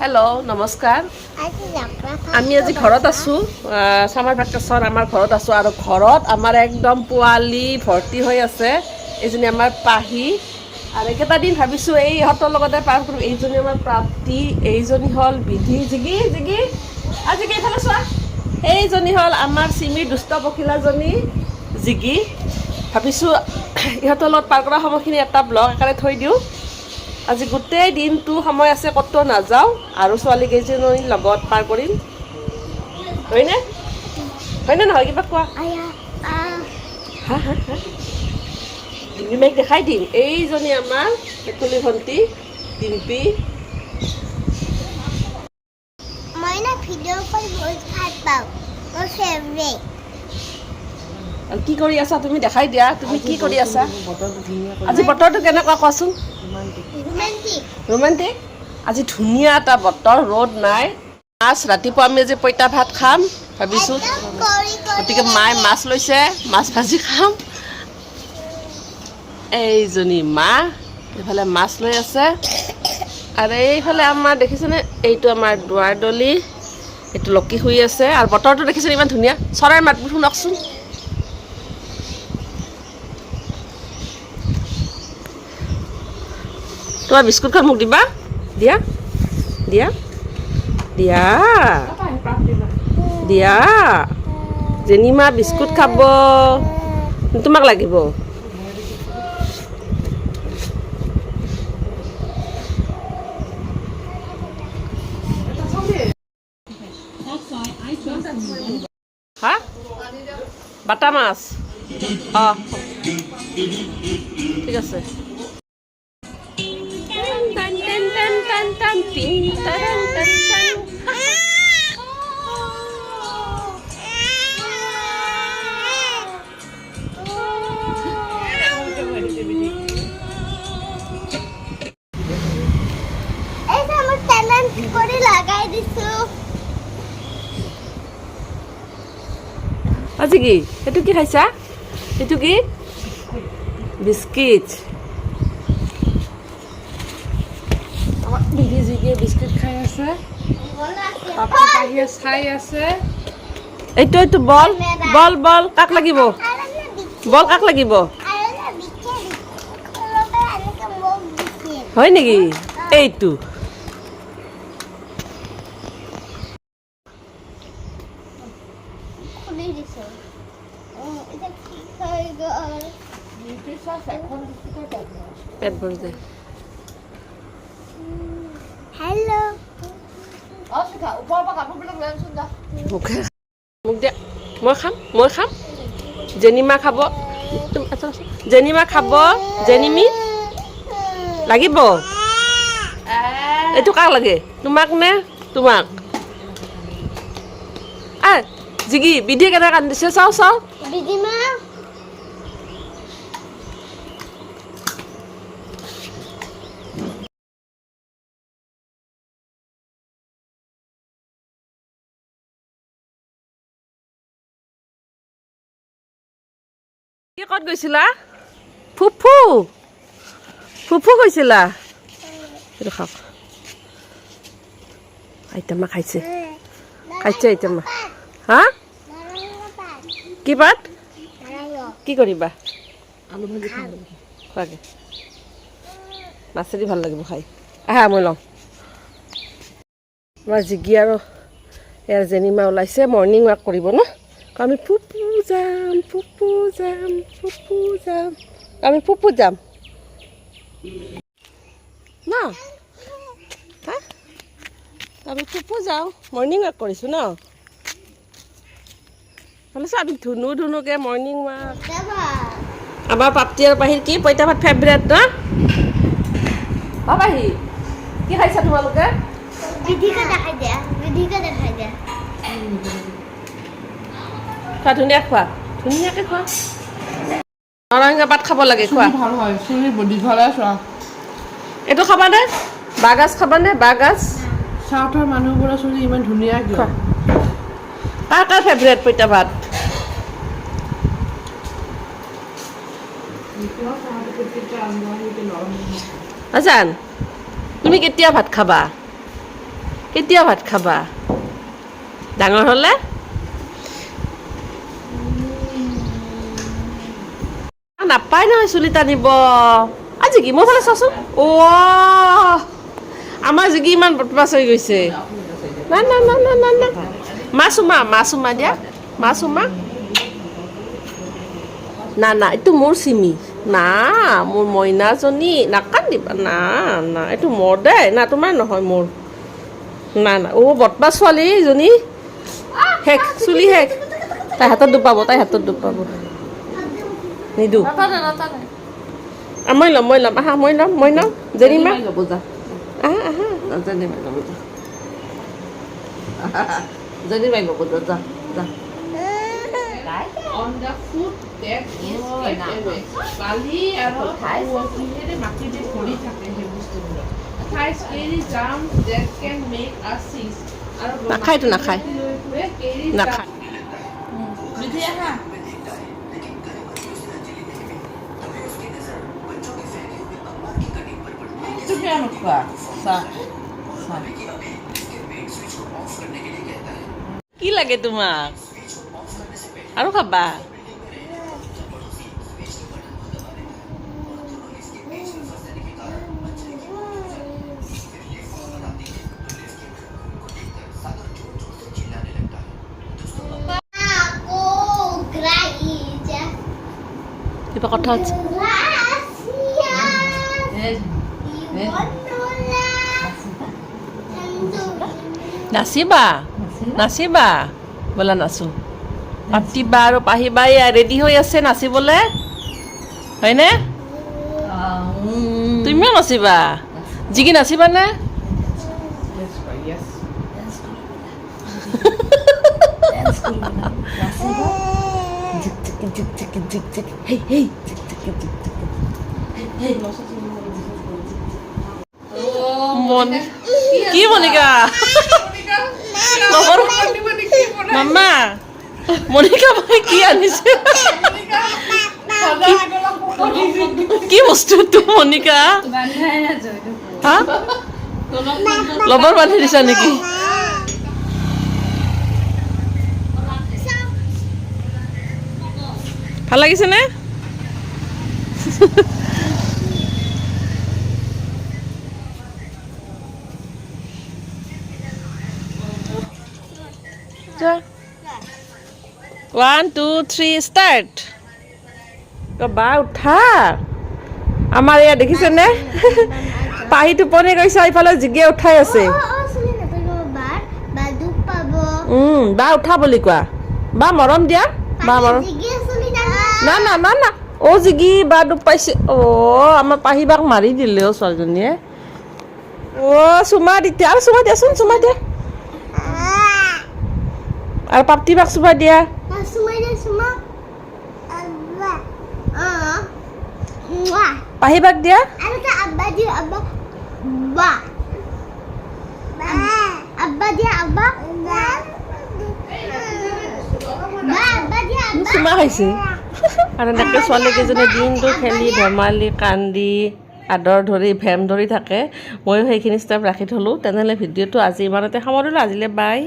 Hello' নমস্কাৰ। আমি আজি ঘৰত আছোঁ, চামাৰ ভেকেশ্যন আমাৰ ঘৰত আছোঁ আৰু ঘৰত আমাৰ একদম পোৱালি ভৰ্তি হৈ আছে। এইজনী আমাৰ পাহি আৰু এইকেইটা দিন ভাবিছোঁ এই ইহঁতৰ লগতে পাৰ কৰোঁ। এইজনী আমাৰ প্ৰাপ্তি, এইজনী হ'ল বিধি। জিগি জিগি আজি এইফালে চোৱা। এইজনী হ'ল আমাৰ চিমিৰ দুষ্ট পখিলাজনী জিগি। ভাবিছোঁ ইহঁতৰ লগত পাৰ কৰা সময়খিনি এটা ব্লগ আকাৰে থৈ দিওঁ। আজি গোটেই দিনটো সময় আছে, ক'তো নাযাওঁ আৰু ছোৱালী কেইজনীৰ লগত পাৰ কৰিম। হয়নে হয়নে নহয় কিবা কোৱা? হা হা হা ডিম্পী মাইক দেখাই দিম। এইজনী আমাৰ পেটলি ভণ্টি ডিম্পী। মই না ভিডিঅ' কৰি বহুত ভাল পাওঁ, মোৰ ফেভৰেট। আৰু কি কৰি আছা তুমি? দেখাই দিয়া, তুমি কি কৰি আছা? আজি বতৰটো কেনেকুৱা কোৱাচোন? ৰোমাণ্টিক। আজি ধুনীয়া এটা বতৰ, ৰ'দ নাই। মাছ ৰাতিপুৱা আমি আজি পঁইতা ভাত খাম ভাবিছোঁ, গতিকে মায়ে মাছ লৈছে, মাছ ভাজি খাম। এইজনী মা এইফালে মাছ লৈ আছে আৰু এইফালে আমাৰ দেখিছেনে, এইটো আমাৰ দুৱাৰদলি, এইটো লক্ষী শুই আছে আৰু বতৰটো দেখিছেনে ইমান ধুনীয়া। চৰাইৰ মাতবোৰ শুনকচোন। তোমাৰ বিস্কুটখন মোক দিবা, দিয়া দিয়া দিয়া দিয়া। জেনিমা বিস্কুট খাব, তোমাক লাগিব? হা বাটা মাছ, অঁ ঠিক আছে। এইটা মই টেলেন্ট কৰি লগাই দিছো। আজি কি এইটো কি খাইছা? এইটো কি বিস্কিট? আমাৰ বিধি জিগিয়ে বিস্কুট খাই আছে, পাপি পাহিয়ে চাই আছে। এইটো এইটো বল বল বল কাক লাগিব? বল কাক লাগিব? হয় নেকি? এইটো খুলি দিছো। এটা কি হৈ গ'ল? পেট ভৰি যায়। হেল্ল'। মোক দিয়া, মই খাম। জেনিমা খাব, জেনিমা খাব, জেনিমি লাগিব। এইটো কাক লাগে, তোমাক নে তোমাক? জিগি বিধি কেনেকৈ কান্দিছে চাওঁ চাওঁ। বিধিমা কি ক'ত গৈছিলা? ফুফু গৈছিলা? এইটো খাওক। আইতামা খাইছে আইতামা। হা কি পাত? কি কৰিবা? আলু ভাজি খাব খোৱাগে, মাছেদি ভাল লাগিব খাই। আহা মই লওঁ। আমাৰ জিগি আৰু ইয়াৰ জেনিমা ওলাইছে মৰ্ণিং ৱাক কৰিব ন। আমি ফুপু যাম ন। হা আমি ফুপু যাওঁ, মৰ্ণিং ৱাক কৰিছোঁ ন। ভাবিছোঁ আমি ধুনুকৈ মৰ্ণিং ৱাক। আমাৰ প্ৰাপ্তি আৰু পাহিৰ কি পঁইতা ভাত ফেভৰেট ন। পাহি কি খাইছা তোমালোকে? বিধিকে দেখাই দিয়া, বিধিকে দেখাই দিয়া। খোৱা ধুনীয়াকৈ খোৱা। নৰসিংহ পাত খাব লাগে, খোৱা। ভাল হয়, চুলি দীঘলে চোৱা। এইটো খাবানে? বাঁহগাজ খাবানে? বাঁহগাজ চাউথৰ মানুহবোৰৰ চুলি ইমান ধুনীয়া কিয়? কাৰ ফেভৰেট পঁইতা ভাত? আজান তুমি কেতিয়া ভাত খাবা? কেতিয়া ভাত খাবা ডাঙৰ হ'লে নাপায় নহয় চুলি টানিব আজি কি মোৰ ফালে চাচোন আমাৰ জিগি ইমান বদমাছ হৈ গৈছে না না না না না না মা চুমা দিয়া মা চুমা না না এইটো মোৰ চিমি না মোৰ মইনাজনী নাকান্দিবা না না এইটো মোৰ দেই না তোমাৰ নহয় মোৰ না না বদমাছ ছোৱালীজনী শেষ চুলি শেষ তাই হাতত দুখ পাব নিদো মই ল'ম আহা মই ল'ম জেনিমা আহা On the food that is kept away. Bali আৰু কিহেৰে মাটিতে ভৰি থাকে সেই বস্তুবোৰ Thighs carry germs that can make us sick. আৰু নাখায় তো নাখায় নাখায় বিধি আহা তুমি নোখোৱা কি লাগে তোমাক আৰু খাবা কিবা কথা আছে নাচিবা ব'লা নাচো পাতিবা আৰু পাহিবা ৰেডি হৈ আছে নাচিবলৈ হয়নে তুমিও নাচিবা জিকি নাচিবানে কি মনিকা মামা মনিকা ভাই কি আনিছে কি বস্তু তো মনিকা হা লবৰ বান্ধি দিছা নেকি ভাল লাগিছে নে One, two, three, start. বা উঠা আমাৰ ইয়াত দেখিছেনে পাহি টোপনি গৈছে এইফালে জিগিয়ে উঠাই আছে বা উঠা বুলি কোৱা বা মৰম দিয়া বা মৰম না না না না জিগি বা দুখ পাইছে আমাৰ পাহিবাক মাৰি দিলে ছোৱালীজনীয়ে চুমা দিতিয়া আৰু চুমা দিয়াচোন চুমা দিয়া আৰু পাপ্তিবাক চুমা দিয়া পাহিবাক দিয়া চুমা খাইছে আৰু এনেকৈ ছোৱালীকেইজনী দিনটো খেলি ধেমালি কান্দি আদৰ ধৰি ভেম ধৰি থাকে ময়ো সেইখিনি ষ্টেপ ৰাখি থ'লোঁ তেনেহ'লে ভিডিঅ'টো আজি ইমানতে সামৰিলোঁ আজিলৈ বাই